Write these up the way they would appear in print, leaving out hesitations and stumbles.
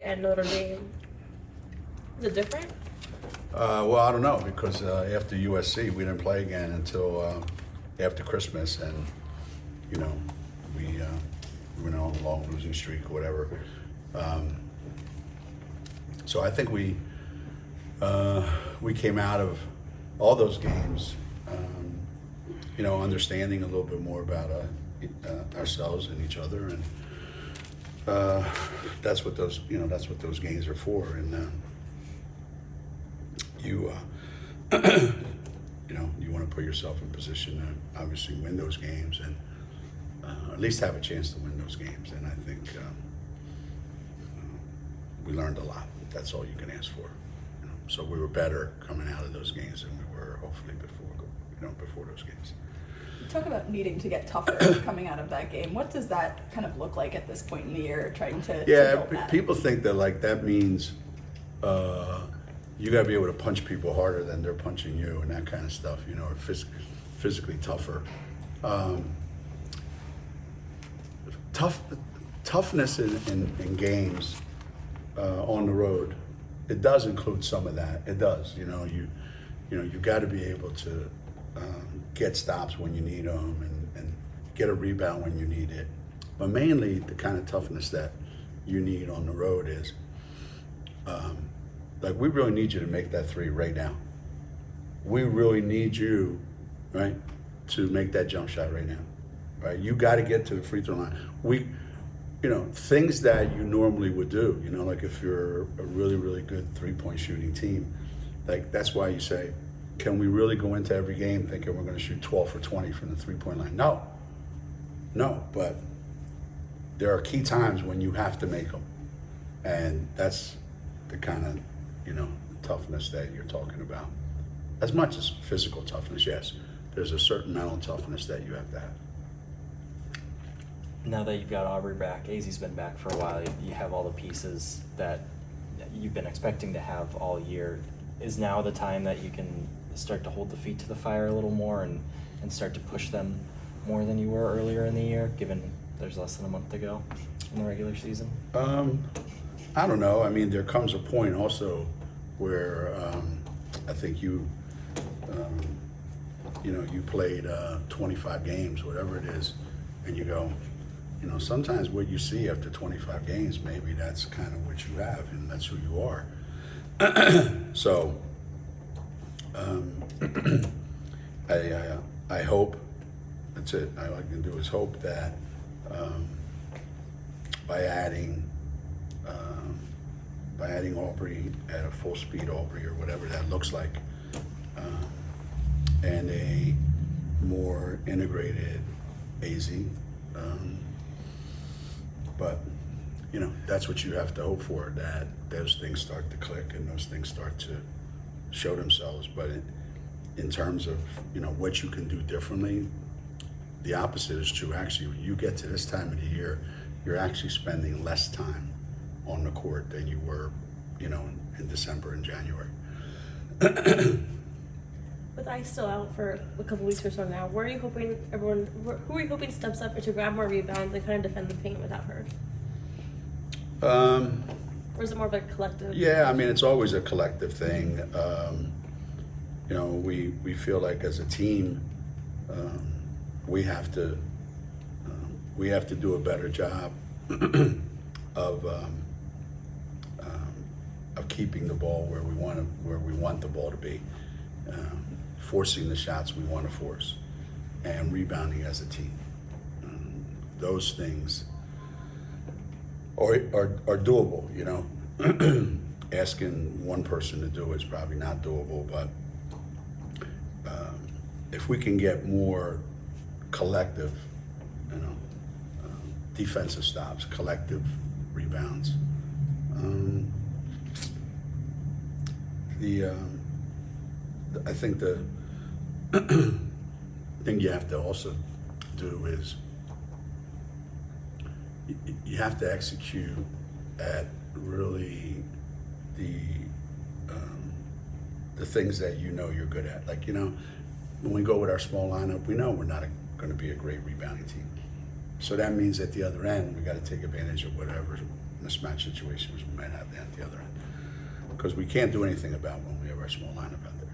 at Notre Dame. Is it different? Well, I don't know, because after USC, we didn't play again until after Christmas, and we went on a long losing streak or whatever. So I think we came out of all those games, understanding a little bit more about ourselves and each other, and that's what those games are for. And you want to put yourself in position to obviously win those games, and at least have a chance to win those games. And I think we learned a lot. That's all you can ask for. So we were better coming out of those games than we were hopefully before those games. Talk about needing to get tougher coming out of that game. What does that kind of look like at this point in the year, trying to build that? People think that that means you got to be able to punch people harder than they're punching you and that kind of stuff, or physically tougher. Toughness in games on the road, it does include some of that. It does. You got to be able to get stops when you need them and get a rebound when you need it. But mainly the kind of toughness that you need on the road is, we really need you to make that three right now. We really need you, right, to make that jump shot right now, right? You got to get to the free throw line. Things that you normally would do, like if you're a really, really good three-point shooting team, that's why you say, can we really go into every game thinking we're going to shoot 12 for 20 from the three-point line? No, but there are key times when you have to make them. And that's the kind of, toughness that you're talking about. As much as physical toughness, yes, there's a certain mental toughness that you have to have. Now that you've got Aubrey back, AZ's been back for a while, you have all the pieces that you've been expecting to have all year. Is now the time that you can start to hold the feet to the fire a little more and start to push them more than you were earlier in the year, given there's less than a month to go in the regular season? I don't know. I mean, there comes a point also where I think you played 25 games, whatever it is, and you go, sometimes what you see after 25 games, maybe that's kind of what you have, and that's who you are. So, I hope, that's it. All I can do is hope that by adding Aubrey at a full speed Aubrey or whatever that looks like, and a more integrated AZ, but that's what you have to hope for, that those things start to click and those things start to show themselves. But in terms of what you can do differently, the opposite is true. Actually, when you get to this time of the year, you're actually spending less time on the court than you were in December and January. With Ice still out for a couple weeks or so now, who are you hoping steps up to grab more rebounds and kind of defend the paint without her? Or is it more of a collective? Yeah, I mean, it's always a collective thing. We feel like as a team, we have to do a better job of keeping the ball where we want the ball to be, forcing the shots we want to force, and rebounding as a team. Those things are doable. Asking one person to do it is probably not doable, but if we can get more collective, defensive stops, collective rebounds, I think the thing you have to also do is you have to execute at really the things that you're good at. When we go with our small lineup, we know we're not going to be a great rebounding team. So that means at the other end, we got to take advantage of whatever mismatch situations we might have at the other end. Because we can't do anything about when we have our small lineup out there.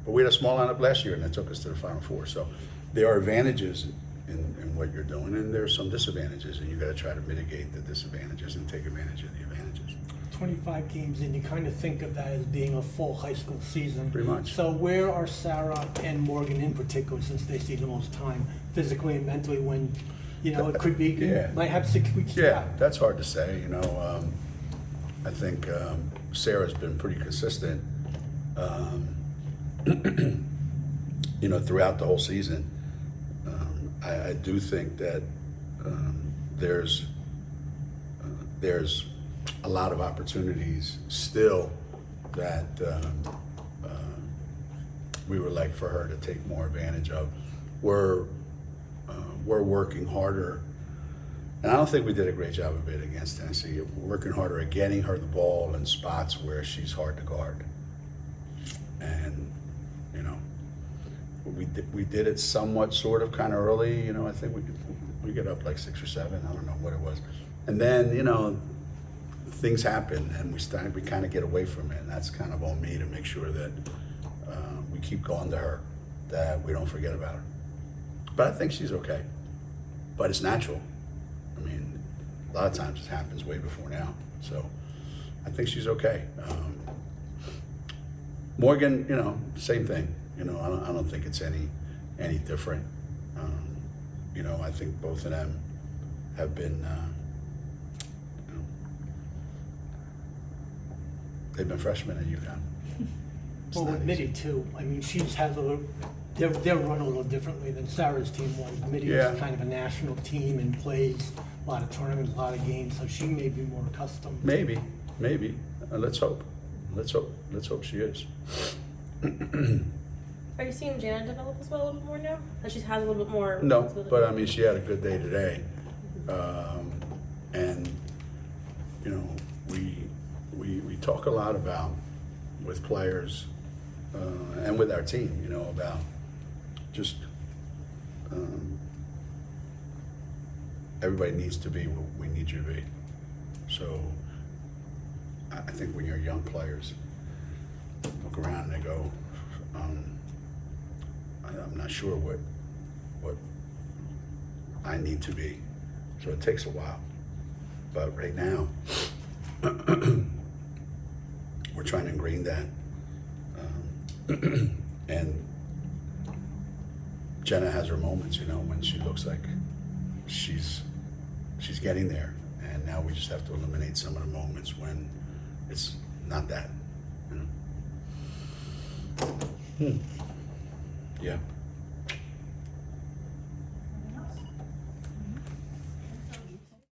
But we had a small lineup last year, and that took us to the Final Four. So there are advantages in what you're doing, and there are some disadvantages, and you got to try to mitigate the disadvantages and take advantage of the advantages. 25 games in, you kind of think of that as being a full high school season. Pretty much. So where are Sarah and Morgan in particular, since they see the most time, physically and mentally, when, it could be, Yeah. might have 6 weeks Yeah, out? that's hard to say. I think Sarah's been pretty consistent, throughout the whole season. I do think that there's a lot of opportunities still that we would like for her to take more advantage of. We're working harder, and I don't think we did a great job of it against Tennessee. We're working harder at getting her the ball in spots where she's hard to guard. And, we did it somewhat sort of kind of early. I think we get up like 6 or 7. I don't know what it was. And then, things happen and we kind of get away from it. And that's kind of on me to make sure that we keep going to her, that we don't forget about her. But I think she's okay. But it's natural. I mean, a lot of times it happens way before now. So I think she's okay. Morgan, same thing. I don't think it's any different. I think both of them have been, they've been freshmen at UConn. It's Well, not with easy. Mitty too, I mean, she's had a little, they're run a little differently than Sarah's team was. Mitty Yeah. is kind of a national team and plays a lot of tournaments, a lot of games, so she may be more accustomed. Maybe. Let's hope. Let's hope she is. Are you seeing Jana develop as well a little bit more now? That she has a little bit more No, responsibility? but I mean, she had a good day today. And, we talk a lot about, with players and with our team, about just everybody needs to be what we need you to be. So I think when you're young players, look around and they go, I'm not sure what I need to be. So it takes a while. But right now, we're trying to ingrain that. And Jenna has her moments, when she looks like she's getting there. And now we just have to eliminate some of the moments when it's not that. Yeah.